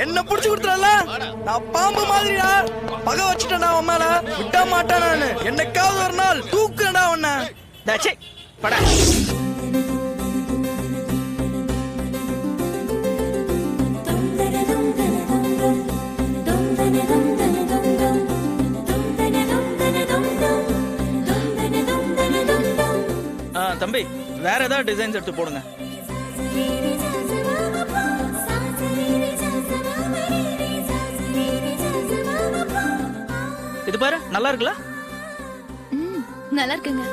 என்ன புடிச்சு கொடுத்துறல நான் பாம்பு மாதிரிடா பகை வச்சுட்டேன்டா உன் மேல விட மாட்டேன் நானு என்னைக்காவது ஒரு நாள் தூக்குறேன்டா உன்னை டச்சே படா தம்பி வேற ஏதாவது டிசைன்ஸ் எடுத்து போடுங்க. இது பாரு நல்லா இருக்குல்ல? நல்லா இருக்குங்க.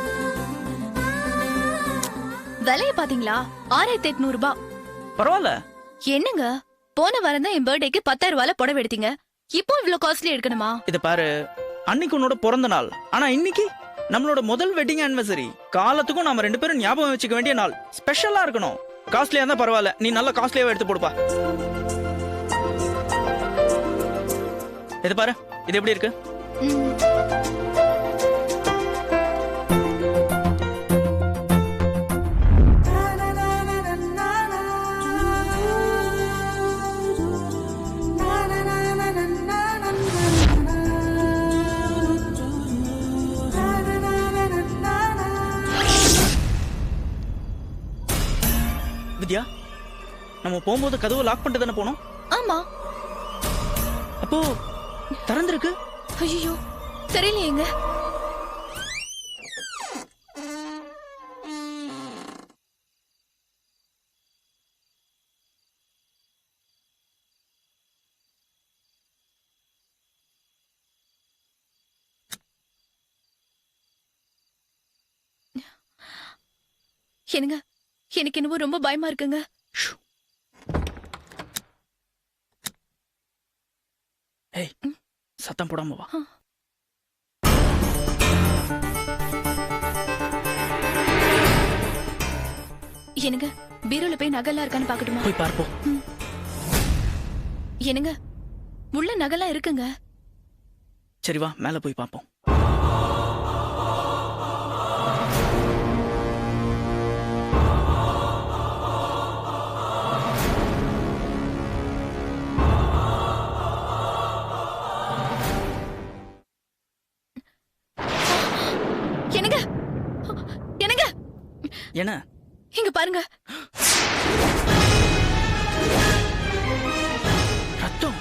விலைய பாத்தீங்களா? 6800 ரூபாய். பரவாயில்ல. என்னங்க போன வாரம் தான் என் பர்த்டேக்கு 10,000 ரூபாய்ல புடவை எடுத்தீங்க. இப்போ இவ்ளோ காஸ்ட்லி எடுக்கணுமா? இது பாரு அன்னைக்கு உன்னோட பிறந்த நாள். ஆனா இன்னைக்கு நம்மளோட முதல் வெட்டிங் ஆனிவர்சரி. காலத்துக்கும் நாம 2 பேரும் ஞாபகம் வச்சுக்க வேண்டிய நாள். ஸ்பெஷலா இருக்கணும். காஸ்ட்லியா இருந்தா பரவாயில்ல, நீ நல்ல காஸ்ட்லியாவே எடுத்து போடுப்பா. இது பாரு இது எப்படி இருக்கு? வித்யா, நம்ம போகும்போது கதவு லாக் பண்ணிட்டு தானே போனோம்? ஆமா. அப்போ திறந்திருக்கு. ஐயோ தெரியலையேங்க. என்னங்க எனக்கு என்னவோ ரொம்ப பயமா இருக்குங்க. ஏய் சத்தம் போடாம வா. என்னங்க பீரோல போய் நகைலாம் இருக்கான்னு பாக்கட்டுமா? போய் பார்ப்போம். என்னங்க உள்ள நகைலாம் இருக்குங்க. சரி வா மேல போய் பார்ப்போம். என்னங்க என்னங்க என்ன? இங்க பாருங்க. ரத்தம்.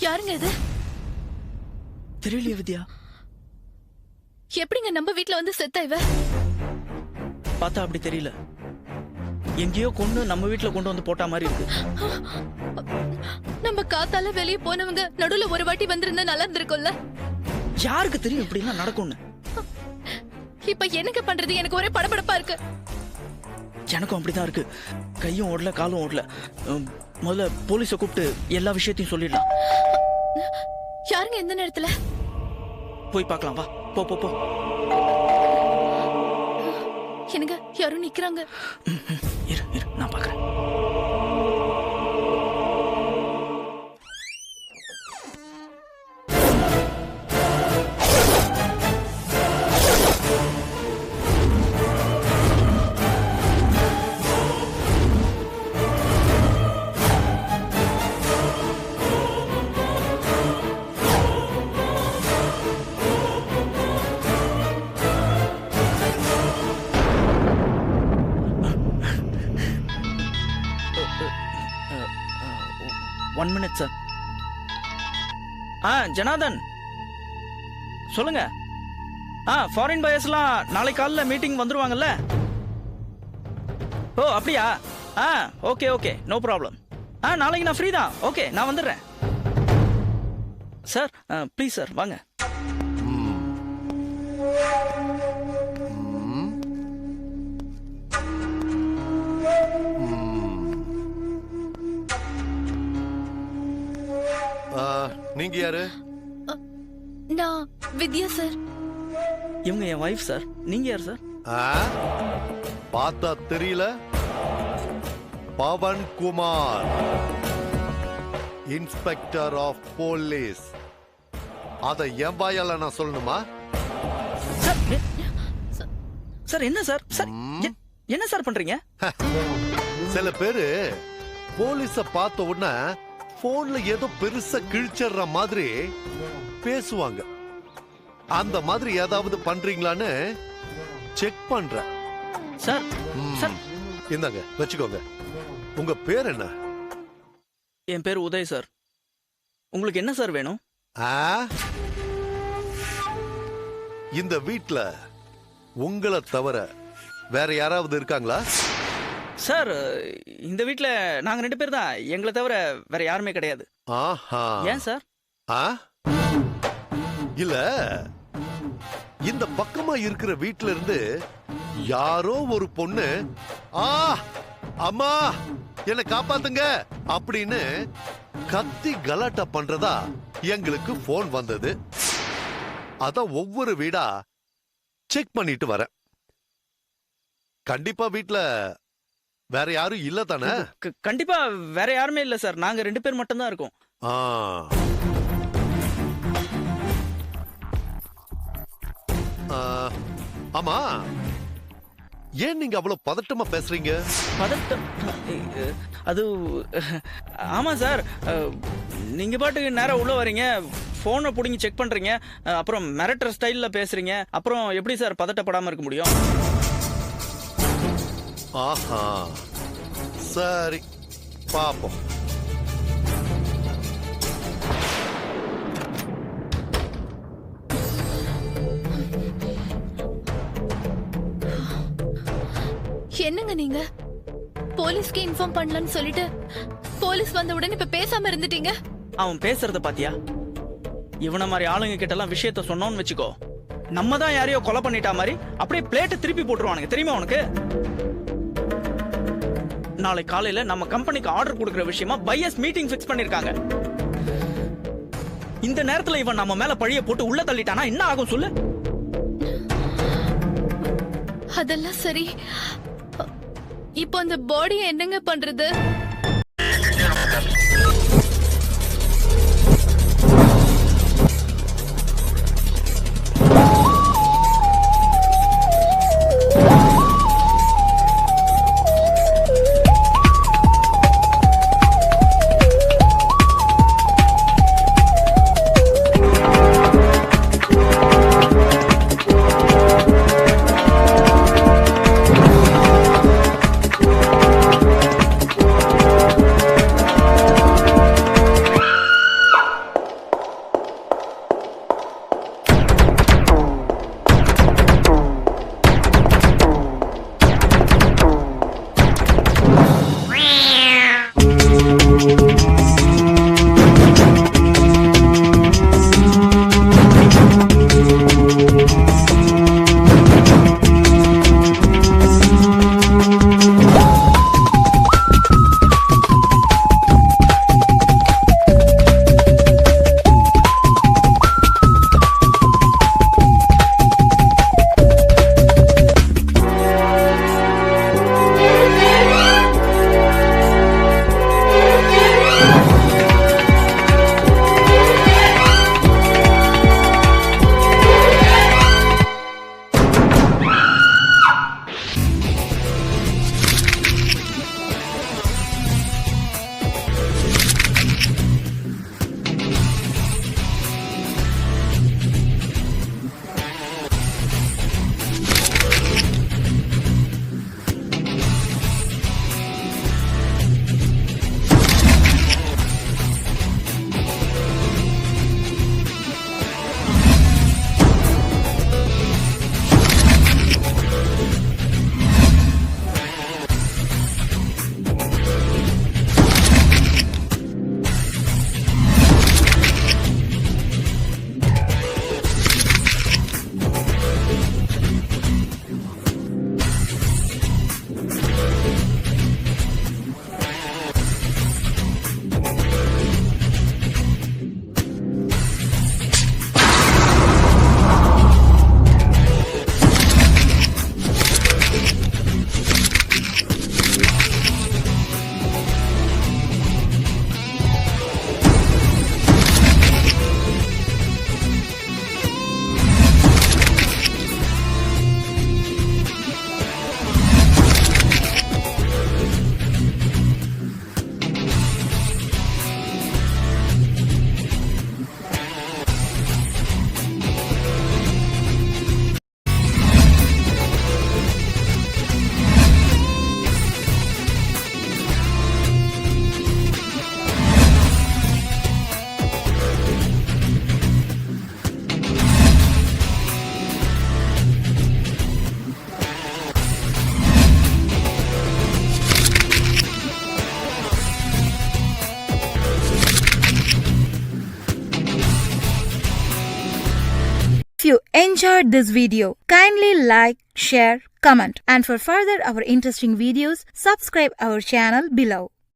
யாருங்க இது? தெரியலையே வித்யா. எப்படிங்க நம்ம வீட்ல வந்து செத்தா இவ? பார்த்தா அப்படி தெரியல. எங்கேயோ கொண்டு நம்ம வீட்ல கொண்டு வந்து போட்டா மாதிரி இருக்கு. நம்ம காத்தால வெளியே போனவங்க நடுவுல ஒரு வாட்டி வந்திருந்தா நல்லா இருந்திருக்கும்ல. யாருக்கு தெரியும் இப்படி எல்லாம் நடக்கும்னு? இப்ப என்னங்க பண்றது? எனக்கு ஒரே படபடப்பா இருக்கு. எனக்கும் அப்படிதான் இருக்கு. கையும் ஓடல காலும் ஓடல. முதல்ல போலீஸை கூப்பிட்டு எல்லா விஷயத்தையும் சொல்லிடலாம். யாருங்க எந்த நேரத்துல? போய் பார்க்கலாம் வா. போ போ போ. என்னங்க யாரும் நிக்கிறாங்க. இரு இரு நான் பார்க்கறேன். One minute sir. ஜனார்தன் சொல்லுங்க. ஃபாரின் பயர்ஸ்லாம் நாளை காலைல மீட்டிங் வந்துருவாங்கல்ல? ஓ அப்படியா? Okay okay, no problem. நாளைக்கு நான் ஃப்ரீ தான். ஓகே, நான் வந்துடுறேன். சார் ப்ளீஸ் சார் வாங்க. நீங்க யாரு? நான் வித்யா சார். இவங்க என் வைஃப் சார். நீங்க யார் சார்? பார்த்தா தெரியல. Pawan Kumar, inspector of police. அத என் வாயால நான் சொல்லணுமா? சார் என்ன சார்? சார் என்ன சார் பண்றீங்க? சில பேரு போலீஸ பார்த்த உடனே போன்ல ஏதோ பெருசா கிழிச்சற மாதிரி பேசுவாங்க. அந்த மாதிரி ஏதாவது பண்றீங்களான்னு செக் பண்றேன். சார் சார் இந்தாங்க வச்சுக்கோங்க. உங்க பேர் என்ன? என் பேர் உதய் சார். உங்களுக்கு என்ன சார் வேணும்? இந்த வீட்ல உங்களை தவிர வேற யாராவது இருக்காங்களா? சார் இந்த வீட்ல நாங்க 2 பேர் தான். எங்களை தவிர வேற யாருமே கிடையாது. ஆஹா. ஏன் சார்? இல்ல, இந்த பக்கமா இருக்கிற வீட்ல இருந்து யாரோ ஒரு பொண்ணு அம்மா என்ன காப்பாத்துங்க அப்படின்னு கத்தி கலாட்டா பண்றதா எங்களுக்கு போன் வந்தது. அத ஒவ்வொரு வீடா செக் பண்ணிட்டு வரேன். கண்டிப்பா வீட்ல வேற யாரும் இல்ல தானே? கண்டிப்பா வேற யாருமே இல்ல சார். நாங்க 2 பேர் மட்டும் தான் இருக்கோம். ஆமா, ஏன் நீங்க அவ்வளவு பதட்டமா பேசுறீங்க? பதட்டம்? அது ஆமா சார், நீங்க பாட்டுக்கு நேரா உள்ள வரீங்க, போனை புடிங்கி செக் பண்றீங்க, அப்புறம் மிரட்டர் ஸ்டைல்ல பேசுறீங்க. அப்புறம் எப்படி சார் பதட்டப்படாம இருக்க முடியும்? ஆஹா, சரி பாப்போம். என்னங்க நீங்க? போலீஸ்க்கு இன்ஃபார்ம் பண்ணலன்னு சொல்லிட்டு போலீஸ் வந்த உடனே இப்ப பேசாம இருந்துட்டீங்க. அவன் பேசுறத பாத்தியா? இவன மாதிரி ஆளுங்க கிட்ட எல்லாம் விஷயத்த சொன்னோம்னு வச்சுக்கோ, நம்ம தான் யாரையோ கொலை பண்ணிட்டா மாதிரி அப்படியே பிளேட்டை திருப்பி போட்டுருவானுங்க. தெரியுமா உனக்கு? நாளை காலையில நம்ம கம்பெனிக்கு ஆர்டர் கொடுக்கிற விஷயமா பையர்ஸ் மீட்டிங் ஃபிக்ஸ் பண்ணிருக்காங்க. இந்த நேரத்துல இவன் நம்ம மேல பழிய போட்டு உள்ள தள்ளிட்டானா என்ன ஆகும் சொல்லு? அதெல்லாம் சரி, இப்போ அந்த பாடியை என்னங்க பண்றது? you enjoyed this video, kindly like, share, comment, and for further our interesting videos, subscribe our channel below.